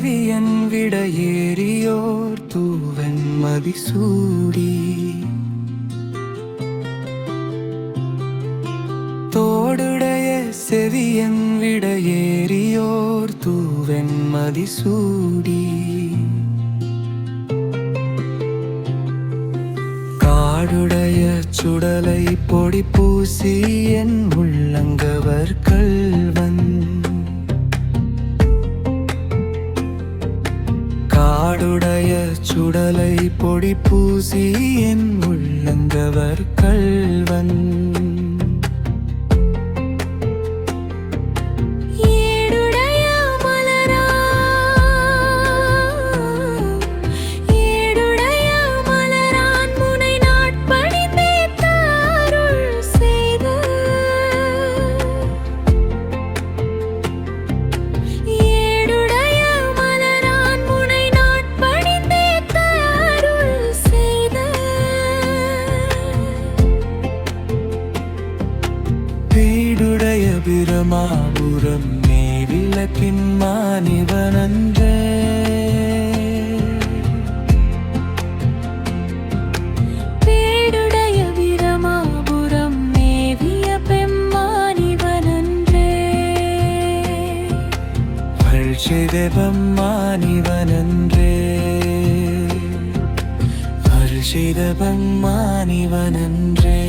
செவியன் விட ஏறியோர் தூவன் மதிசூடி தோடுடைய செவியன் விட ஏறியோர் தூவன் மதிசூடி காடுடைய சுடலை பொடி பூசி என் உள்ளங்கவர் கள்வன் காடுடைய சுடலை பொடி பூசி என் உள்ளங்கவர் கள்வன் பீடுடைய பிரமாபுரம் மேவில பின்மானிவனன்றே பீடுடைய பிரமாபுரம் மேவிய பெம்மானிவனன்றே ஹர்ஷிதெபம் மானிவனன்றே ஹர்ஷிதெபம் மானிவனன்றே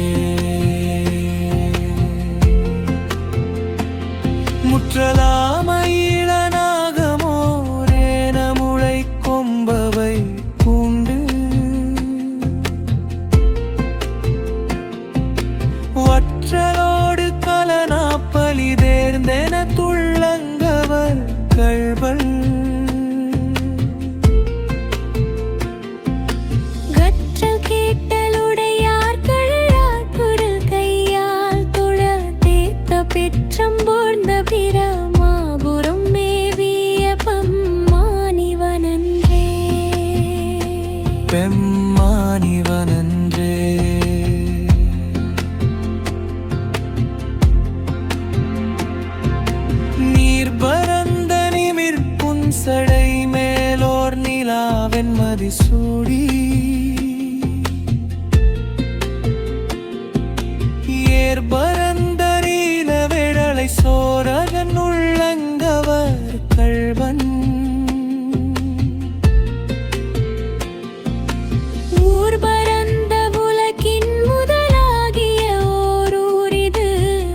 முற்றலாமயிலனாகமோரேன முளை கொம்பவை பூண்டு வற்றலோடு கலனாப்பலி தேர்ந்தென துள்ளங்கவர் கள்வல் பிரமாபுரம் மேவிய பெம்மானிவனன்றே பெம்மானிவனன்றே நீர் பரந்த நிமிர் புன்சடை மேலோர் நிலாவென் மதிசூடி ஏர் பரந்தரீல விடலை சோரகன் உள்ளங்கவர் கள்வன் ஊர் பரந்த உலகின் முதலாகிய ஓரூரிது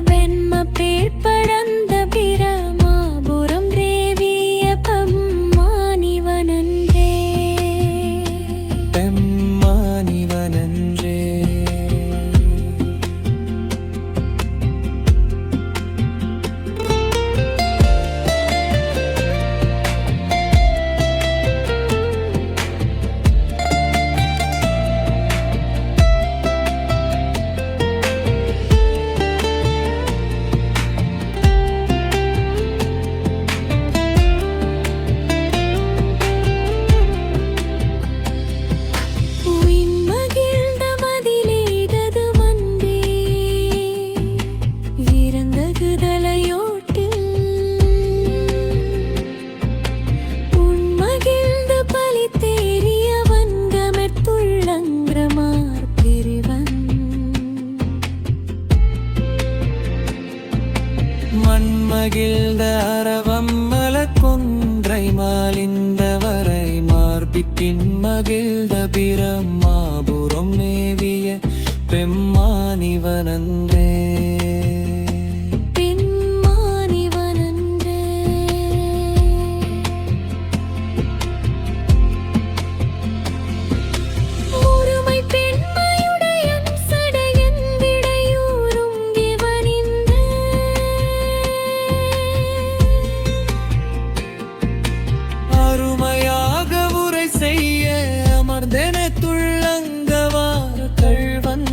வெண்ம பேர்படந்த பிரமாபுரம் ரேவிய பெம்மானிவனன்றே பெம்மானிவனன்றே மண்மகிழ்ந்த அரவம் மலக்கொன்றை மாலிந்தவரை மார்பிப்பின் மகிழ்ந்த பிரமாபுரம் மேவிய பெம்மானிவனன்றே துள்ளங்கவார் கள்வன்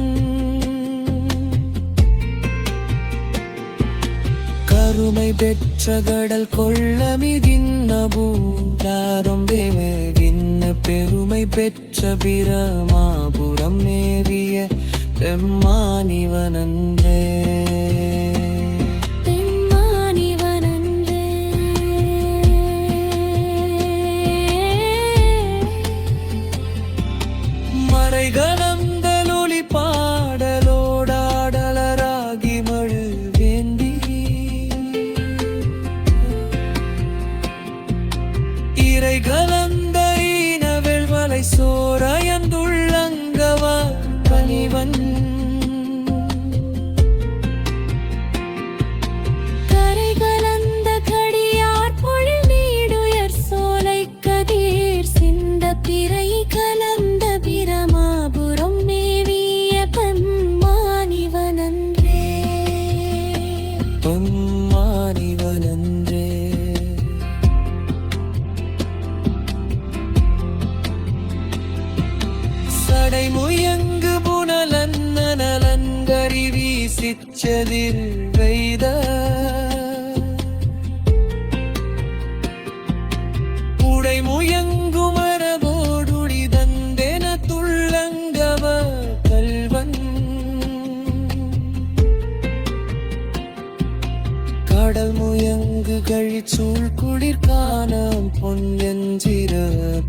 கருமை பெற்ற கடல் கொள்ள மிகின்ன பூடாரும் தேவகின்ன பெருமை பெற்ற பிரமாபுரம் மேவிய பெம்மானிவனன்றே இறைகலந்தலொளி பாடலோடாடலராகி மழு வேண்டி இறைகலந்த ஈனவெள்வலை சோரயந்துள்ளங்கவா பணிவன் பிறை கலந்த பிரமாபுரம் மேவிய பெம்மானிவனன்றே பொம்மானிவனன்றே சடைமுயங்கு புனலன்ன நலங்கரி வீசிச்சதில் வைத உடைமுயங்கு மரபோடுழிதந்தென துள்ளங்கவ கல்வன் கடல் முயங்கு கழிச்சூழ் குளிர்கானம் பொன்னெஞ்சிர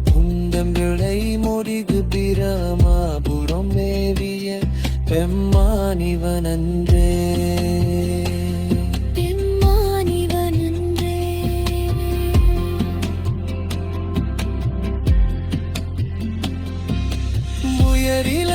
புந்தம் விளை மொரிகு பிரமாபுரம் மேவிய பெம்மானிவனன்றே முயரில